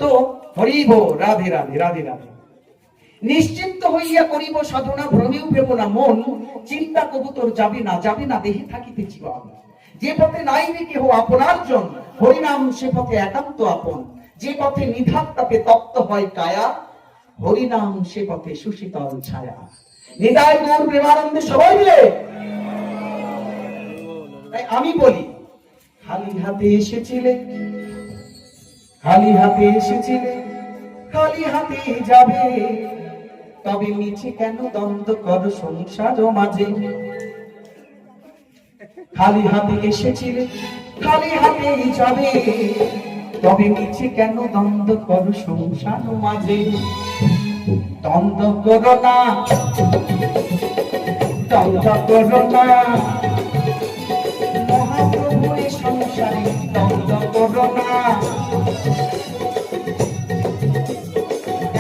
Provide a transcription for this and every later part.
তো হরিব রাধে রাধে রাধে রাধে। নিশ্চিন্ত হইয়া করিব সাধনা, ভ্রমেও ভেব না মন, চিন্তা কবুতর যাবে না, যাবে না দেহে থাকিতে জীবন। যে পথে নাই রে কেহ আপনার জন, হরিনাম সে পথে একান্ত আপন। যে পথে নিধাত তাতে তপ্ত হয় কায়া, হরিনাম সে পথে সুশীতল ছায়া। নিতাই গৌর প্রেমানন্দে সবাই মিলে। তাই আমি বলি, খালি হাতে এসেছিলে, খালি হাতে এসেছিলে, খালি হাতে যাবে, তবে মিছে কেন দ্বন্দ্ব কর সংসার মাঝে। খালি হাতে এসেছিলে, খালি হাতে যাবে, তবে মিছে কেন দ্বন্দ্ব কর সংসার মাঝে। দ্বন্দ্ব করো না, দ্বন্দ্ব করো না, মহাপ্রভুর সংসারে দ্বন্দ্ব করো না।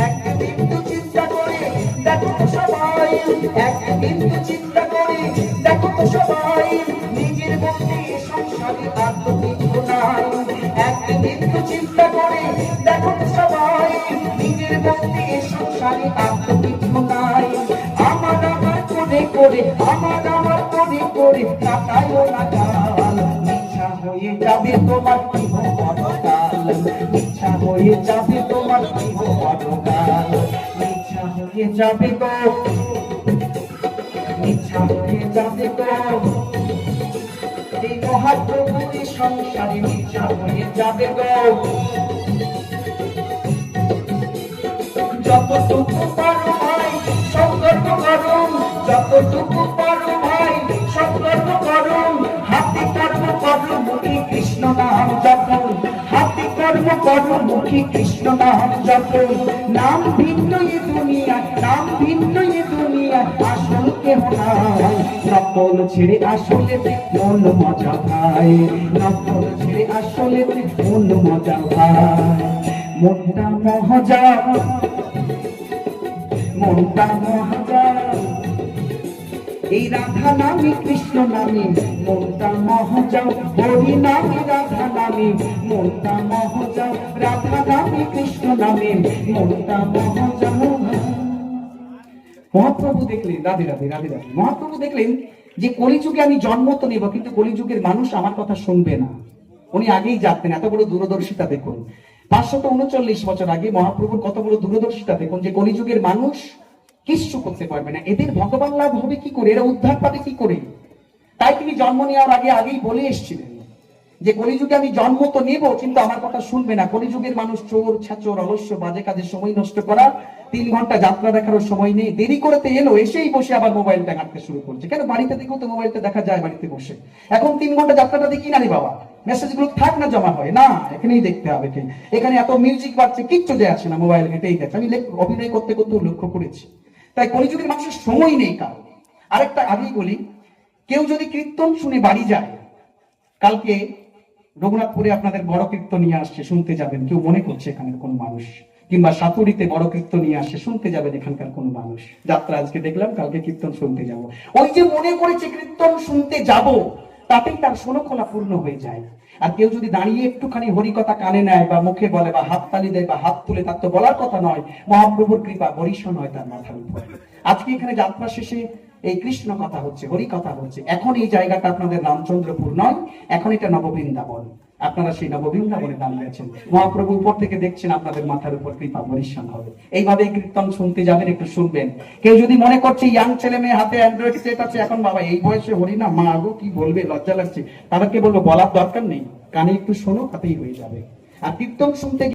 একদিন তো চিন্তা করে দেখো তো সবাই, একদিন তো চিন্তা করে দেখো তো সবাই, নিজের মধ্যে সংসারে আর তো কিছু নাই। একদিন তো চিন্তা করে দেখো তো সবাই, নিজের মধ্যে সংসারে আর তো কিছু নাই। আমার আমার করে করে, আমার আমার করে করে কাটায়ও না কাল, মিথ্যা হয়ে যাবে তোমার জীব পরকাল, মিথ্যা হয়ে যাবে তোমার জীব পরকাল, মিথ্যা হয়ে যাবে গো, মিথ্যা হয়ে যাবে গো, এই মহাপ্রভুর সংসারে মিথ্যা হয়ে যাবে গো। যতটুকু পারো ভাই সংকল্প করুন, যতটুকু পারো ভাই সংকল্প করুন, হাতে কর্ম করো মুখে কৃষ্ণ নাম জপন, হাতে কর্ম করো মুখে কৃষ্ণ নাম জপন। নাম ভিন্ন এ দুনিয়া, নাম ভিন্ন এ দুনিয়া, আসল কেহ নাই। নকল ছেড়ে আসলেতে মন মজা ভাই, নকল ছেড়ে আসলেতে মন মজা ভাই। মনটা মহাজা, মনটা মহাজা, এই রাধা নামে কৃষ্ণ নামে মনটা মহাজাও, হরি নামে রাধা নামে মনটা মহাজাও, রাধা নামে কৃষ্ণ নামে মনটা মহাজাও। মহাপ্রভু দেখলেন, রাধে রাধে রাধে রাধে, মহাপ্রভু দেখলেন যে কলিযুগে আমি জন্ম তো নেব, কিন্তু কলিযুগের মানুষ আমার কথা শুনবে না। উনি আগেই জানতেন, এত বড় দূরদর্শিতা দেখুন। 539 বছর আগে মহাপ্রভুর কত বড় দূরদর্শিতা দেখুন, যে কলিযুগের মানুষ কিচ্ছু করতে পারবে না, এদের ভগবান লাভ হবে কি করে, এরা উদ্ধার পাবে কি করে। তাই তিনি জন্ম নেওয়ার আগে আগেই বলে এসেছিলেন যে কলিযুগে আমি জন্ম তো নেব, কিন্তু আমার কথা শুনবে না। কলিযুগের মানুষ চোর, ছাচোর, অলস্য, বাজে কাজে সময় নষ্ট করা, 3 ঘন্টা যাত্রা দেখারও সময় নেই, দেরি করতে এলো এসেই বসে আবার মোবাইলটা ঘাঁটতে শুরু করছে। কেন, বাড়িতে দেখো তো মোবাইলটা দেখা যায় বাড়িতে বসে। এখন 3 ঘন্টা যাত্রাটা দেখি না রে বাবা, মেসেজ গুলো থাক না জমা হয় না, এখানেই দেখতে হবে। এখানে এত মিউজিক বাজছে, কিচ্ছু যায় আসে না, মোবাইল ঘেটেই গেছে। আমি অভিনয় করতে করতেও লক্ষ্য করেছি। তাই কলিযুগের মানুষের সময় নেই কারো। আরেকটা আগেই বলি, কেউ যদি কীর্তন শুনে বাড়ি যায়, কালকে রঘুনাথপুরে আপনাদের বড় কীর্তন নিয়ে আসছে, শুনতে যাবেন, কেউ মনে করছে এখানের কোন মানুষ, কিংবা সাতুরিতে বড় কীর্তন নিয়ে আসছে, শুনতে যাবেন এখানকার কোন মানুষ। যাত্রা আজকে দেখলাম, কালকে কীর্তন শুনতে যাব। ওই যে মনে করেছে কীর্তন শুনতে যাব, তাতেই তার শোনখোলা পূর্ণ হয়ে যায়। আর কেউ যদি দাঁড়িয়ে একটুখানি হরিকথা কানে নেয় বা মুখে বলে বা হাত তালি দেয় বা হাত তুলে, তার তো বলার কথা নয়, মহাপ্রভুর কৃপা বরিশন হয় তার মাথার উপর। আজকে এখানে যাত্রা শেষে এই কৃষ্ণ কথা হচ্ছে, হরি কথা হচ্ছে। এখন এই জায়গাটা আপনাদের রামচন্দ্রপুর নয়, এখন এটা নববৃন্দাবন। আপনারা সেই নববৃন্দাবনে দাঁড়িয়ে আছেন, মহাপ্রভু উপর থেকে দেখছেন, আপনাদের মাথার উপর কৃপা বরিশন হবে। এইভাবে কীর্তন শুনতে যাবেন, একটু শুনবেন। কেউ যদি মনে করছে ইয়াং ছেলে মেয়ে হাতে অ্যান্ড্রয়েড সেট আছে, এখন বাবা এই বয়সে হরি না, মা আগো কি বলবে, লজ্জা লাগছে, তাদেরকে বলবো বলার দরকার নেই, কানে একটু শোনো, তাতেই হয়ে যাবে। আর কীর্তন শুনতে